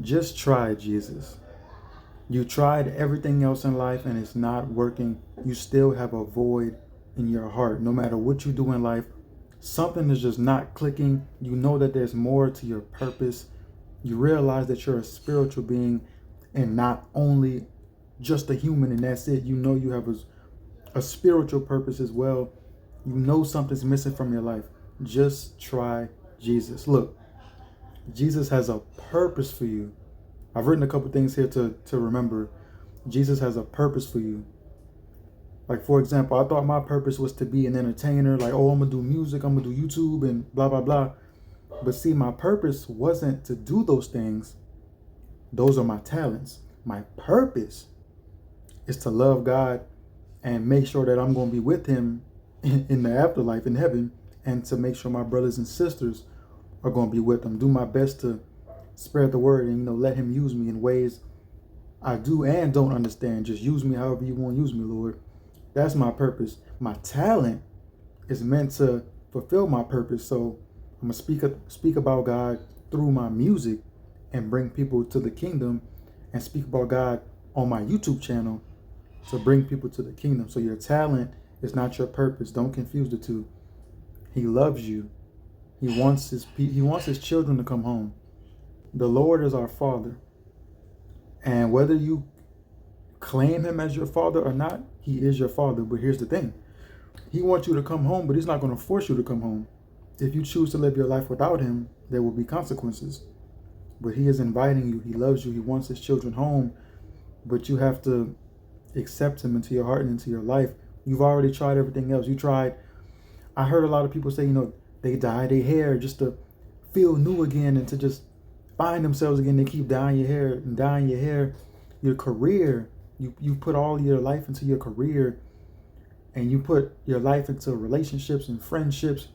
Just try Jesus. You tried everything else in life and it's not working. You still have a void in your heart. No matter what you do in life, something is just not clicking. You know that there's more to your purpose. You realize that you're a spiritual being and not only just a human and that's it. You know you have a spiritual purpose as well. You know something's missing from your life. Just try Jesus. Look, Jesus has a purpose for you. I've written a couple things here to remember. Jesus has a purpose for you. Like, for example, I thought my purpose was to be an entertainer. Like, oh, I'm going to do music, I'm going to do YouTube and blah, blah, blah. But see, my purpose wasn't to do those things. Those are my talents. My purpose is to love God and make sure that I'm going to be with him in the afterlife, in heaven, and to make sure my brothers and sisters are going to be with him. Do my best to spread the word and, let him use me in ways I do and don't understand. Just use me however you want to use me, Lord. That's my purpose. My talent is meant to fulfill my purpose. So I'm going to speak about God through my music and bring people to the kingdom, and speak about God on my YouTube channel to bring people to the kingdom. So your talent is not your purpose. Don't confuse the two. He loves you. He wants his children to come home. The Lord is our Father. And whether you claim him as your father or not, he is your father. But here's the thing. He wants you to come home, but he's not going to force you to come home. If you choose to live your life without him, there will be consequences. But he is inviting you. He loves you. He wants his children home. But you have to accept him into your heart and into your life. You've already tried everything else. I heard a lot of people say, they dye their hair just to feel new again and to just find themselves again. They keep dyeing your hair and dyeing your hair. Your career, you put all your life into your career, and you put your life into relationships and friendships,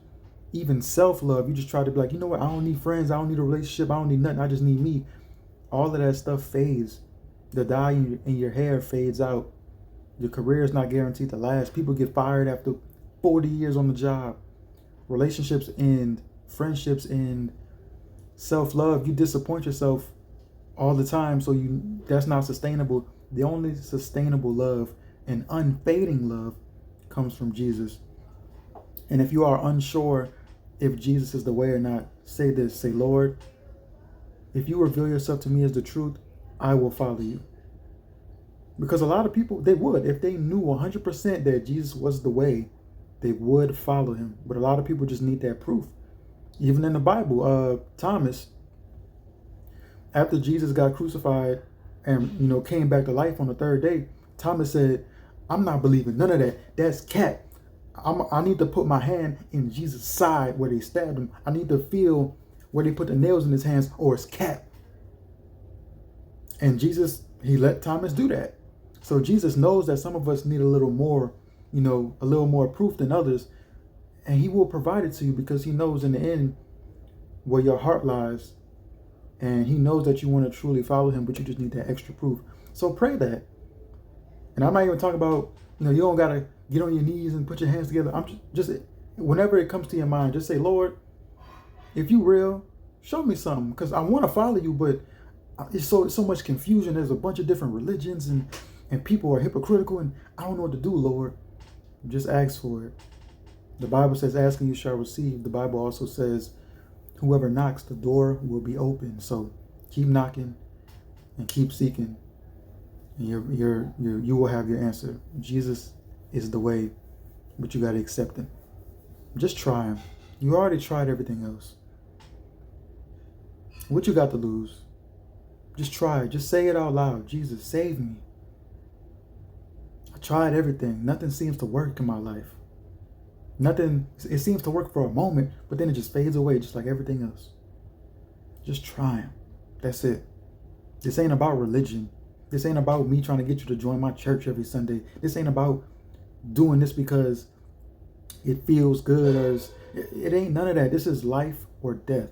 even self-love. You just try to be like, you know what? I don't need friends. I don't need a relationship. I don't need nothing. I just need me. All of that stuff fades. The dye in your hair fades out. Your career is not guaranteed to last. People get fired after 40 years on the job. Relationships end. Friendships end. Self-love, you disappoint yourself all the time. So that's not sustainable. The only sustainable love and unfading love comes from Jesus. And if you are unsure if Jesus is the way or not, say this. Say, Lord, if you reveal yourself to me as the truth, I will follow you. Because a lot of people, they would. If they knew 100% that Jesus was the way, they would follow him. But a lot of people just need that proof. Even in the Bible, Thomas, after Jesus got crucified and, came back to life on the third day, Thomas said, I'm not believing none of that. That's cat. I need to put my hand in Jesus' side where they stabbed him. I need to feel where they put the nails in his hands, or it's cat. And Jesus, he let Thomas do that. So Jesus knows that some of us need a little more, a little more proof than others. And he will provide it to you because he knows in the end where your heart lies. And he knows that you want to truly follow him, but you just need that extra proof. So pray that. And I'm not even talking about, you don't got to get on your knees and put your hands together. I'm just whenever it comes to your mind, just say, Lord, if you real, show me something. Because I want to follow you, but it's so much confusion. There's a bunch of different religions and people are hypocritical and I don't know what to do, Lord. Just ask for it. The Bible says, ask and you shall receive. The Bible also says, whoever knocks, the door will be open. So keep knocking and keep seeking, and you will have your answer. Jesus is the way, but you got to accept him. Just try him. You already tried everything else. What you got to lose? Just try it. Just say it out loud. Jesus, save me. I tried everything. Nothing seems to work in my life. Nothing, it seems to work for a moment, but then it just fades away just like everything else. Just try him. That's it. This ain't about religion. This ain't about me trying to get you to join my church every Sunday. This ain't about doing this because it feels good or it ain't none of that. This is life or death.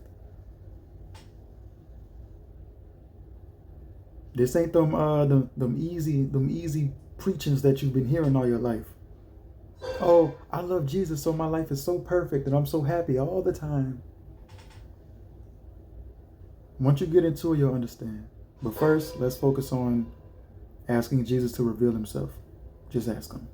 This ain't them easy preachings that you've been hearing all your life. Oh, I love Jesus, so my life is so perfect and I'm so happy all the time. Once you get into it, you'll understand. But first, let's focus on asking Jesus to reveal himself. Just ask him.